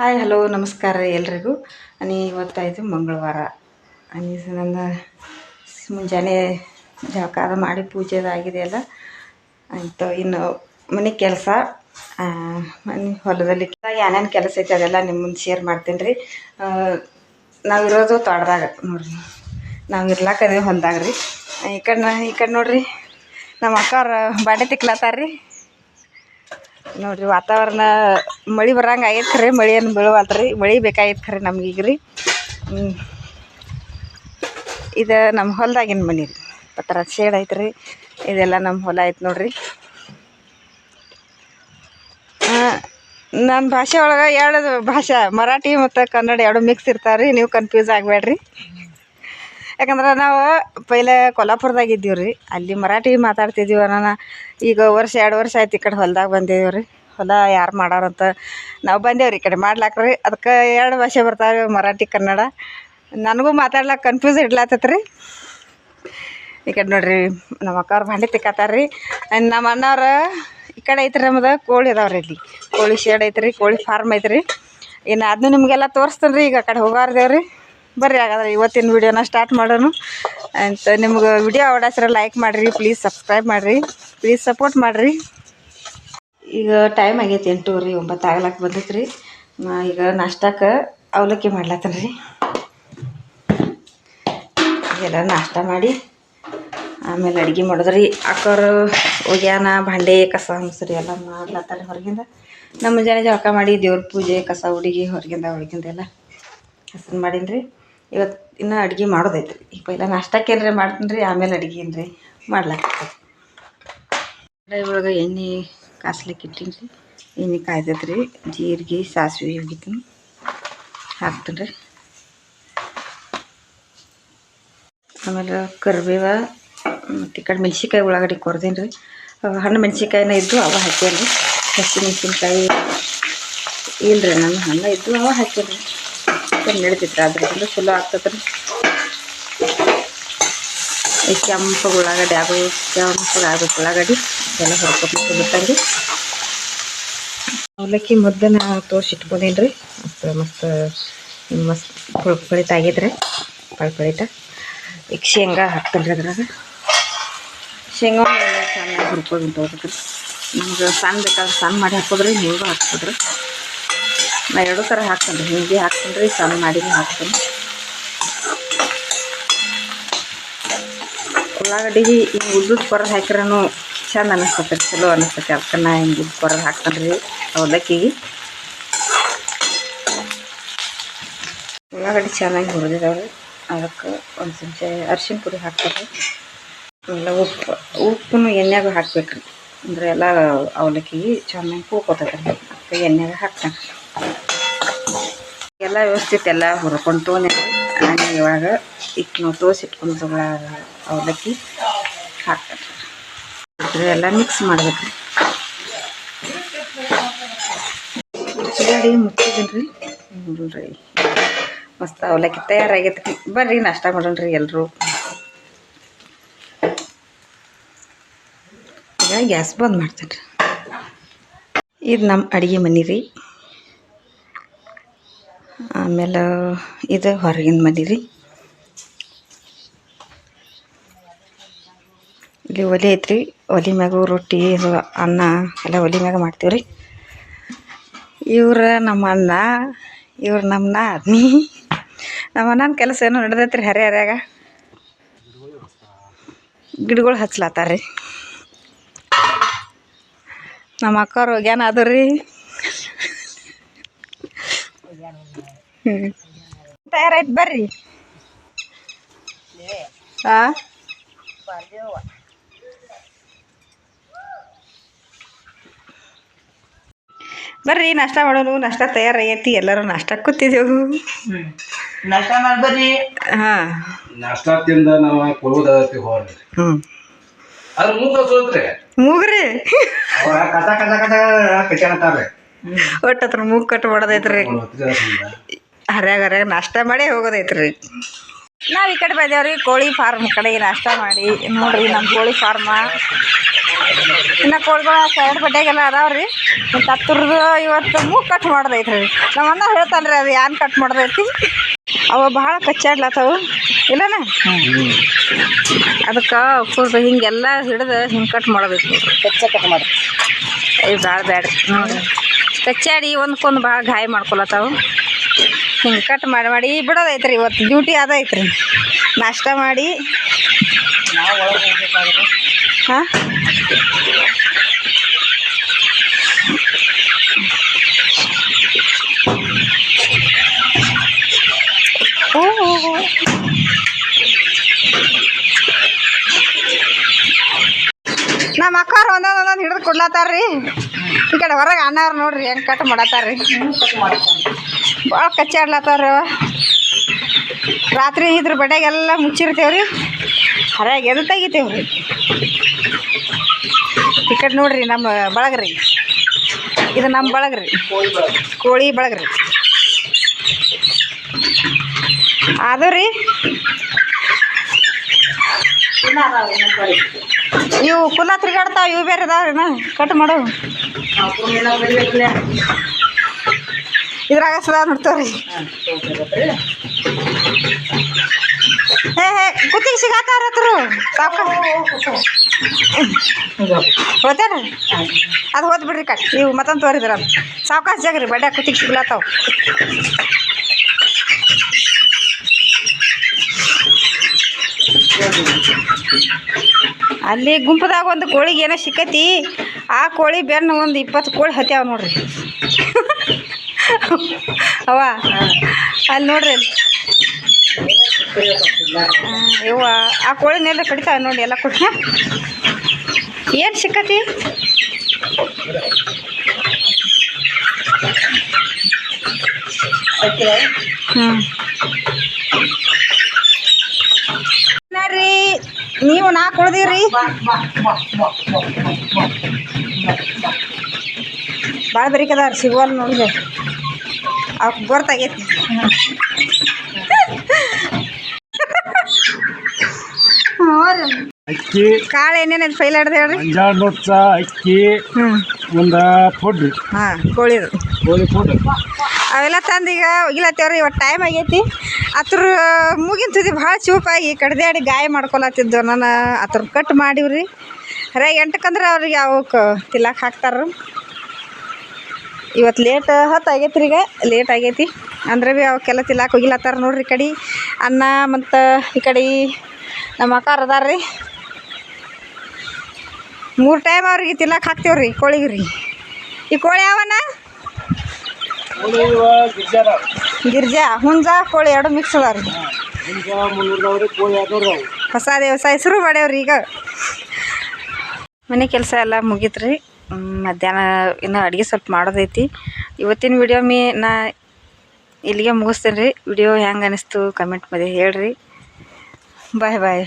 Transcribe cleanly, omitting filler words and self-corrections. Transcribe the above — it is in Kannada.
ಹಾಯ್ ಹಲೋ ನಮಸ್ಕಾರ ರೀ ಎಲ್ರಿಗೂ. ಇವತ್ತಾಯಿತು ಮಂಗಳವಾರ. ನನ್ನ ಮುಂಜಾನೆ ಜಳಕ ಮಾಡಿ ಪೂಜೆದಾಗಿದೆಯಲ್ಲ ಆಯಿತು. ಇನ್ನು ಮನೆ ಕೆಲಸ, ಮನೆ ಹೊಲದಲ್ಲಿ ಏನೇನು ಕೆಲಸ ಐತೆ ಅದೆಲ್ಲ ನಿಮ್ಮ ಮುಂದೆ ಶೇರ್ ಮಾಡ್ತೀನಿ ರೀ. ನಾವಿರೋದು ತೋಟದಾಗ ನೋಡಿರಿ, ನಾವು ಇರ್ಲಾಕದೇ ಹೊಲ್ದಾಗ ರೀ. ಈ ಕಡೆ ನೋಡಿರಿ, ನಮ್ಮ ಅಕ್ಕವ್ರು ಬಾಂಡೆ ತಿಕ್ಲತ್ತಾರ ರೀ. ನೋಡಿರಿ ವಾತಾವರಣ ಮಳೆ ಬರಂಗೆ ಆಗೈತೆ ಖರೆ ಮಳೆ ಏನು ಬೀಳವಲ್ತು ರೀ. ಮಳೆ ಬೇಕಾಗಿತ್ತು ಖರೆ ನಮ್ಗೀಗ ರೀ. ಇದು ನಮ್ಮ ಹೊಲದಾಗಿನ ಮನೆ ರೀ. ಪತ್ರ ಶೇಡ್ ಐತೆ ರೀ. ಇದೆಲ್ಲ ನಮ್ಮ ಹೊಲ ಐತೆ ನೋಡಿರಿ. ನನ್ನ ಭಾಷೆ ಒಳಗೆ ಎರಡು ಭಾಷೆ, ಮರಾಠಿ ಮತ್ತು ಕನ್ನಡ ಎರಡು ಮಿಕ್ಸ್ ಇರ್ತಾವೆ ರೀ. ನೀವು ಕನ್ಫ್ಯೂಸ್ ಆಗಬೇಡ್ರಿ. ಯಾಕಂದ್ರೆ ನಾವು ಪೈಲೆ ಕೊಲ್ಲಾಪುರದಾಗ ಇದ್ದೀವಿ ರೀ. ಅಲ್ಲಿ ಮರಾಠಿ ಮಾತಾಡ್ತಿದ್ದೀವಿ ಅನ್ನೋಣ. ಈಗ ವರ್ಷ 2 ವರ್ಷ ಆಯ್ತು ಈ ಕಡೆ ಹೊಲ್ದಾಗ ಬಂದಿದ್ದೀವಿ ರೀ. ಹೊಲ ಯಾರು ಮಾಡೋರಂತ ನಾವು ಬಂದೇವ್ರಿ ಈ ಕಡೆ ಮಾಡ್ಲಾಕ್ರಿ. ಅದಕ್ಕೆ 2 ಭಾಷೆ ಬರ್ತಾವೆ, ಮರಾಠಿ ಕನ್ನಡ. ನನಗೂ ಮಾತಾಡ್ಲಾಕ ಕನ್ಫ್ಯೂಸ್ ಇಡ್ಲಾತೈತೆ ರೀ. ಈ ಕಡೆ ನೋಡಿರಿ, ನಮ್ಮ ಅಕ್ಕವ್ರು ಭಾಂಡೆ ತಿಕ್ಕತ್ತಾರ ರೀ. ನಮ್ಮ ಅಣ್ಣವ್ರು ಈ ಕಡೆ ಐತ್ರಿ. ನಮ್ದು ಕೋಳಿ ಅದಾವ್ರಿ, ಇಲ್ಲಿ ಕೋಳಿ ಶೇಡ್ ಐತ್ರಿ, ಕೋಳಿ ಫಾರ್ಮ್ ಐತ್ರಿ. ಇನ್ನು ಅದನ್ನು ನಿಮಗೆಲ್ಲ ತೋರಿಸ್ತೀನಿ ರೀ. ಈಗ ಆ ಕಡೆ ಹೋಗಾರ್ದೇವ್ರಿ. ಬರ್ರಿ ಹಾಗಾದ್ರೆ ಇವತ್ತಿನ ವಿಡಿಯೋನ ಸ್ಟಾರ್ಟ್ ಮಾಡೋಣ ಅಂತ. ನಿಮ್ಗೆ ವಿಡಿಯೋ ಅವಡಾಸ್ರ ಲೈಕ್ ಮಾಡಿರಿ, ಪ್ಲೀಸ್ ಸಬ್ಸ್ಕ್ರೈಬ್ ಮಾಡಿರಿ, ಪ್ಲೀಸ್ ಸಪೋರ್ಟ್ ಮಾಡಿರಿ. ಈಗ ಟೈಮ್ ಆಗೈತೆ 8:09 ಆಗ್ಲಕ್ಕೆ ಬಂದೈತೆ ರೀ. ಈಗ ನಾಷ್ಟಕ್ಕೆ ಅವಲಕ್ಕಿ ಮಾಡ್ಲತ್ತೇನೆ ರೀ. ಎಲ್ಲ ನಾಷ್ಟ ಮಾಡಿ ಆಮೇಲೆ ಅಡುಗೆ ಮಾಡೋದ್ರಿ. ಅಕ್ಕವ್ರು ಒಗ್ಯಾನ ಭಾಂಡೆ ಕಸ ಮುಸ್ರಿ ಎಲ್ಲ ಮಾಡ್ಲತ್ತಾರೆ ಹೊರಗಿಂದ. ನಮ್ಮ ಮುಂಜಾನೆ ಜಳಕ ಮಾಡಿ ದೇವ್ರ ಪೂಜೆ ಕಸ ಹುಡುಗಿ ಹೊರಗಿಂದ ಎಲ್ಲ ಹಸನ್ ಮಾಡೀನಿ ರೀ. ಇವತ್ತು ಇನ್ನೂ ಅಡುಗೆ ಮಾಡೋದೈತೆ ರೀ. ಈಗ ಪೈಲ ನಾಷ್ಟಕ್ಕೆ ಏನ್ರಿ ಮಾಡ್ತೀನಿ ರೀ, ಆಮೇಲೆ ಅಡುಗೆ ಏನ್ರಿ ಮಾಡ್ಲಾಕತ್ತೆ. ಕಡಾಯಿ ಒಳಗೆ ಎಣ್ಣೆ ಕಾಸ್ಲಿಕ್ಕೆ ಇಟ್ಟೀನಿ ರೀ. ಎಣ್ಣೆ ಕಾಯ್ದೈತೆ ರೀ. ಜೀರಿಗೆ ಸಾಸಿವೆ ಹೋಗಿತೀನಿ ಹಾಕ್ತೀನಿ ರೀ. ಆಮೇಲೆ ಕರಿಬೇವ ಮತ್ತು ಈ ಕಡೆ ಮೆಣ್ಸಿನ್ಕಾಯಿ ಉಳ್ಳಾಗಡ್ಡಿ ಕೊರ್ದೀನಿ ರೀ. ಹಣ್ಣು ಮೆಣ್ಸಿನ್ಕಾಯಿನ ಇದ್ದು ಅವ ಹಾಕ್ಯಾನ ರೀ. ಹಸಿ ಮೆಣ್ಸಿನ್ಕಾಯಿ ಇಲ್ಲರಿ, ನನ್ನ ಹಣ್ಣು ಇದ್ದು ಅವ ಹಾಕ್ಯಾನ ರೀ. ನಡೀತಿತ್ತು ಅದ್ರಿಂದ ಚಲೋ ಆಗ್ತದೆ ರೀ. ಈ ಕೆಂಪು ಉಳ್ಳಾಗಡ್ಡಿ ಕೆಂಪಗಾಗಬೇಕು ಉಳ್ಳಾಗಡ್ಡಿ ಎಲ್ಲ ಹೊರ್ಕೊಟ್ಟು ಬಿಟ್ಟಂಗೆ. ಅವಲಕ್ಕಿ ಮುದ್ದೆನ ತೋರಿಸಿಟ್ಕೊಂಡೀನಿ ರೀ. ಮಸ್ತ್ ಪಳಿತ ಆಗಿದ್ರಿ, ಪಳಿತ. ಈಗ ಶೇಂಗಾ ಹಾಕ್ತೀನಿ ರೀ. ಅದ್ರಾಗ ಶೇಂಗಾ ಚೆನ್ನಾಗಿ ಹುರ್ಕೊಂಡು ಹೋಗ್ಬೇಕ್ರಿ. ನಮ್ಗೆ ಸಣ್ಣ ಬೇಕಾದ್ರೆ ಸಣ್ಣ ಮಾಡಿ ಹಾಕೋದ್ರಿ, ನೀವು ಹಾಕ್ಬೋದ್ರಿ. ನಾ 2 ಥರ ಹಾಕ್ತೀನಿ ರೀ. ಹಿಂಗೆ ಹಾಕ್ತೀನಿ ರೀ, ಸಣ್ಣ ಮಾಡಿ ಹಾಕ್ತೀನಿ. ಉಳ್ಳಾಗಡ್ಡಿಗೆ ಹಿಂಗೆ ಉದ್ದುದ್ದು ಕೊರದು ಹಾಕಿರೂ ಚಂದ ಅನ್ನಿಸ್ತೈತೆ ರೀ, ಚಲೋ ಅನ್ನಿಸ್ತೈತೆ. ಅದಕ್ಕೆ ನಾ ಹಿಂಗೆ ಕೊರದು ಹಾಕ್ತೀನಿ ರೀ ಅವಲಕ್ಕಿಗೆ. ಉಳ್ಳಾಗಡ್ಡಿ ಚೆನ್ನಾಗಿ ಹುರಿದಿದ್ದಾವೆ. ಅದಕ್ಕೆ ಒಂದು ಚಮಚ ಅರಿಶಿನ ಪುಡಿ ಹಾಕ್ತಾರೆ. ಆಮೇಲೆ ಉಪ್ಪನ್ನು ಎಣ್ಣೆಯಾಗ ಹಾಕ್ಬೇಕು ರೀ. ಅಂದರೆ ಎಲ್ಲ ಅವಲಕ್ಕಿಗೆ ಚೆನ್ನಾಗಿ ಕೂಕೋತೈತೆ ರೀ. ಅದಕ್ಕೆ ಎಣ್ಣೆಯಾಗ ಹಾಕ್ತಾನೆ. ಎಲ್ಲ ವ್ಯವಸ್ಥಿತ ಎಲ್ಲ ಹುರ್ಕೊಂಡು ತೊಗೊಂಡು ನಾನು ಇವಾಗ ನಾವು ತೋರಿಸಿಟ್ಕೊಂಡು ಅವಲಕ್ಕಿ ಹಾಕ್ತಾರೆ ರೀ. ಎಲ್ಲ ಮಿಕ್ಸ್ ಮಾಡ್ಬೇಕು ರೀ. ಚಿಗಾಡಿ ಮುಚ್ಚಿದ್ದೀನಿ ರೀ. ನೋಡ್ರಿ ಮಸ್ತ್ ಅವಲಕ್ಕಿ ತಯಾರಾಗೈತೆ ರೀ. ಬರ್ರಿ ನಾಷ್ಟ ಮಾಡೋಣ ರೀ ಎಲ್ಲರೂ. ಈಗ ಗ್ಯಾಸ್ ಬಂದ್ ಮಾಡ್ತೀನಿ ರೀ. ಇದು ನಮ್ಮ ಅಡುಗೆ ಮನೆ ರೀ. ಆಮೇಲೆ ಇದು ಹೊರಗಿನ ಮನೆ ರೀ. ಇಲ್ಲಿ ಒಲೆ ಐತ್ರಿ. ಒಲೆ ಮ್ಯಾಗ ರೊಟ್ಟಿ ಅನ್ನ ಎಲ್ಲ ಒಲೆ ಮ್ಯಾಗ ಮಾಡ್ತೀವಿ ರೀ. ಇವ್ರು ನಮ್ಮ ಅಣ್ಣ, ಇವ್ರು ನಮ್ಮ ನಾದ್ನಿ. ನಮ್ಮ ಅಣ್ಣನ ಕೆಲಸ ಏನೋ ನಡೆದೈತೆ ರೀ. ಹರ್ಯಾಗ ಗಿಡಗಳು ಹಚ್ಲತ್ತಾರ ರೀ. ನಮ್ಮ ಅಕ್ಕವ್ರು ಒಗ್ಯಾನ ಅದು ರೀ. ತಯಾರಾಯ್ತು ಬರ್ರಿ. ಬರ್ರಿ ನಾಷ್ಟ ಮಾಡೋನು. ನಾಷ್ಟ ತಯಾರಾಗೈತಿ. ಎಲ್ಲರೂ ನಾಷ್ಟ ಕೂತಿದ್ದೆವು. ನಾಷ್ಟ ಮಾಡ್ಬರ್ರಿ. ಹಾಂ, ನಾಷ್ಟ ತಿಂದ ನಾವು ಕೊಡುವುದಾಗತ್ತೆ ಹೋಗ್ರಿ. ಅದು ಮೂಗ್ರಿ ಅವ್ರ ಕಸ ಕಟ್ಟಾರೆ. ಒಟ್ಟು ಹತ್ರ ಮೂಗು ಕಟ್ ಮಾಡೋದೈತ್ರಿ. ಹರ್ಯಾಗ ನಾಷ್ಟ ಮಾಡೇ ಹೋಗೋದೈತ್ರಿ. ನಾವು ಈ ಕಡೆ ಬಂದೇವ್ರಿ ಕೋಳಿ ಫಾರ್ಮ್ ಕಡೆ ನಾಷ್ಟ ಮಾಡಿ ನೋಡ್ರಿ ನಮ್ಮ ಕೋಳಿ ಫಾರ್ಮ. ಇನ್ನು ಕೋಳಿಗಳು ಸೈಡ್ ಬಡ್ಡೆಗೆಲ್ಲ ಅದಾವ್ರಿ. ಮತ್ತು ಹತ್ತರದ್ದು ಇವತ್ತು ಮೂಗು ಕಟ್ ಮಾಡೋದೈತ್ರಿ. ನಮ್ಮ ಅಣ್ಣ ಹೇಳ್ತಾನೆ ರೀ ಅದು ಏನ್ ಕಟ್ ಮಾಡೋದೈತಿ. ಅವ ಭಾಳ ಕಚ್ಚಾಡ್ಲತ್ತವು ಇಲ್ಲನ, ಅದಕ್ಕೆ ಕೂರ್ದು ಹಿಂಗೆಲ್ಲ ಹಿಡ್ದು ಹಿಂಗೆ ಕಟ್ ಮಾಡಬೇಕು. ಕಟ್ ಮಾಡಿ ಭಾಳ ಬ್ಯಾಡ್ರಿ ನೋಡಿರಿ. ಕಚ್ಚಾಡಿ ಒಂದ್ಕೊಂದು ಭಾಳ ಗಾಯ ಮಾಡ್ಕೊಳತ್ತಾವು. ಹಿಂಗೆ ಕಟ್ ಮಾಡಿ ಬಿಡೋದೈತ್ರಿ. ಇವತ್ತು ಡ್ಯೂಟಿ ಅದೈತ್ರಿ. ನಾಷ್ಟ ಮಾಡಿ ಹಾಂ ನಮ್ಮ ಅಕ್ಕಾರು ಒಂದೊಂದು ಹಿಡಿದು ಕೊಡ್ಲತ್ತಾರ್ರಿ. ಈ ಕಡೆ ಹೊರಗೆ ಅಣ್ಣವ್ರು ನೋಡ್ರಿ ಹೆಂಗೆ ಕಟ್ ಮಾಡತ್ತಾರ್ರಿ. ಭಾಳ ಕಚ್ಚಾಡ್ಲತ್ತಾರ. ರಾತ್ರಿ ಇದ್ರ ಬಡ್ಯಾಗೆಲ್ಲ ಮುಚ್ಚಿರ್ತೇವ್ರಿ. ಹರ್ಯಾಗ ಎದು ತೆಗಿತೇವ್ರಿ. ಈ ಕಡೆ ನೋಡ್ರಿ ನಮ್ಮ ಬಳಗ್ರಿ. ಇದು ನಮ್ಮ ಬಳಗ್ರಿ, ಕೋಳಿ ಬಳಗ್ರಿ. ಅದು ರೀ ಇವು ಕುಲ ತಿರ್ಗಾಡ್ತಾವ. ಇವು ಬೇರೆ ಅದಾವ್ರಿ ಕಟ್ ಮಾಡು. ಇದ್ರಾಗ ಸದಾ ನೋಡ್ತಾವ್ರಿ. ಹೇ ಕುತ್ತಿಗೆ ಸಿಗಾತಾವ್ರ ಹತ್ರು ಸಾಕ ಹೋತೇನ ಅದು ಹೋದ್ ಬಿಡ್ರಿ. ಕಟ್ ಇವು ಮತ್ತೊಂದು ತೋರಿದ್ರ ಸಾವ್ಕಾಶ ಜಾಗ್ರಿ ಬಡ್ಯಾಗ ಕುತ್ತಿಗೆ ಸಿಗ್ಲಾತಾವ. ಅಲ್ಲಿ ಗುಂಪದಾಗ ಒಂದು ಕೋಳಿಗೆ ಏನೋ ಸಿಕ್ಕೈತಿ. ಆ ಕೋಳಿ ಬೆನ್ನು ಒಂದು 20 ಕೋಳಿ ಹತ್ಯಾವ ನೋಡ್ರಿ. ಅವ ಅಲ್ಲಿ ನೋಡ್ರಿ ಅಲ್ಲಿ ಇವ ಆ ಕೋಳಿನೆಲ್ಲ ಕಡಿತಾವ ನೋಡಿ. ಎಲ್ಲ ಕೊಟ್ಟು ಏನು ಸಿಕ್ಕತಿ. ನೋಡ್ರಿ ನೀವು 4 ಉಳ್ದಿರಿ. ಭಾಳ ಬರೀಕದಾರ ಸಿಗೋಲ್ಲ ನೋಡಿದೆ. ಅವ್ಕೆ ಗೊತ್ತಾಗೈತಿ. ಅಕ್ಕಿ ಕಾಳು ಏನೇನು ಫೈಲ್ ಹಿಡ್ದು ಹೇಳ್ರಿ. ಅಂಜಾಳ ನುಚ್ಚ ಅಕ್ಕಿ ಒಂದು ಪೌಡ್ರಿ. ಹಾಂ ಕೋಳಿದು ಕೋಳಿ ಪೌಡ್ರ್ ಅವೆಲ್ಲ ತಂದು ಈಗ ಒಗಿಲತ್ತೇವ್ರಿ. ಇವತ್ತು ಟೈಮ್ ಆಗೈತಿ. ಅದ್ರ ಮೂಗಿನ ತುದಿ ಭಾಳ ಚೂಪಾಗಿ ಕಡ್ದಾಡಿ ಗಾಯ ಮಾಡ್ಕೊಳತ್ತಿದ್ದು. ನಾನು ಅದ್ರ ಕಟ್ ಮಾಡಿವ್ರಿ. ಹರೇ 8 ಅವ್ರಿಗೆ ಅವಕ್ಕೆ ತಿಲ್ಲಕ್ಕೆ ಹಾಕ್ತಾರ. ಇವತ್ತು ಲೇಟ್ 10 ಆಗೈತಿ ರೀ. ಈಗ ಲೇಟ್ ಆಗೈತಿ ಅಂದ್ರೆ ಭೀ ಅವಕ್ಕೆಲ್ಲ ತಿಲ್ಲಕ್ಕೆ ಹೋಗಿಲತ್ತಾರ ನೋಡ್ರಿ. ಈ ಕಡೆ ಅನ್ನ ಮತ್ತು ಈ ಕಡೆ ನಮ್ಮ ಅಕ್ಕಾರ ಅದಾರ ರೀ. 3 ಟೈಮ್ ಅವ್ರಿಗೆ ತಿಲ್ಲಕ್ಕೆ ಹಾಕ್ತೇವ್ರಿ ಕೋಳಿಗೆ ರೀ. ಈ ಕೋಳಿ ಯಾವನ ಗಿರ್ಜಾ ಹುಂಜಾ ಕೋಳಿ 2 ಮಿಕ್ಸ್ ಅದಾವ ರೀ. ಹೊಸ ವ್ಯವಸಾಯ ಶುರು ಮಾಡ್ಯಾವ್ರಿ. ಈಗ ಮನೆ ಕೆಲಸ ಎಲ್ಲ ಮುಗೀತ್ರಿ. ಮಧ್ಯಾಹ್ನ ಇನ್ನೂ ಅಡುಗೆ ಸ್ವಲ್ಪ ಮಾಡೋದೈತಿ. ಇವತ್ತಿನ ವಿಡಿಯೋ ನಾ ಇಲ್ಲಿಗೆ ಮುಗಿಸ್ತೇನೆ ರೀ. ವಿಡಿಯೋ ಹೆಂಗೆ ಅನ್ನಿಸ್ತು ಕಮೆಂಟ್ ಮಾಡಿ ಹೇಳ್ರಿ. ಬಾಯ್ ಬಾಯ್.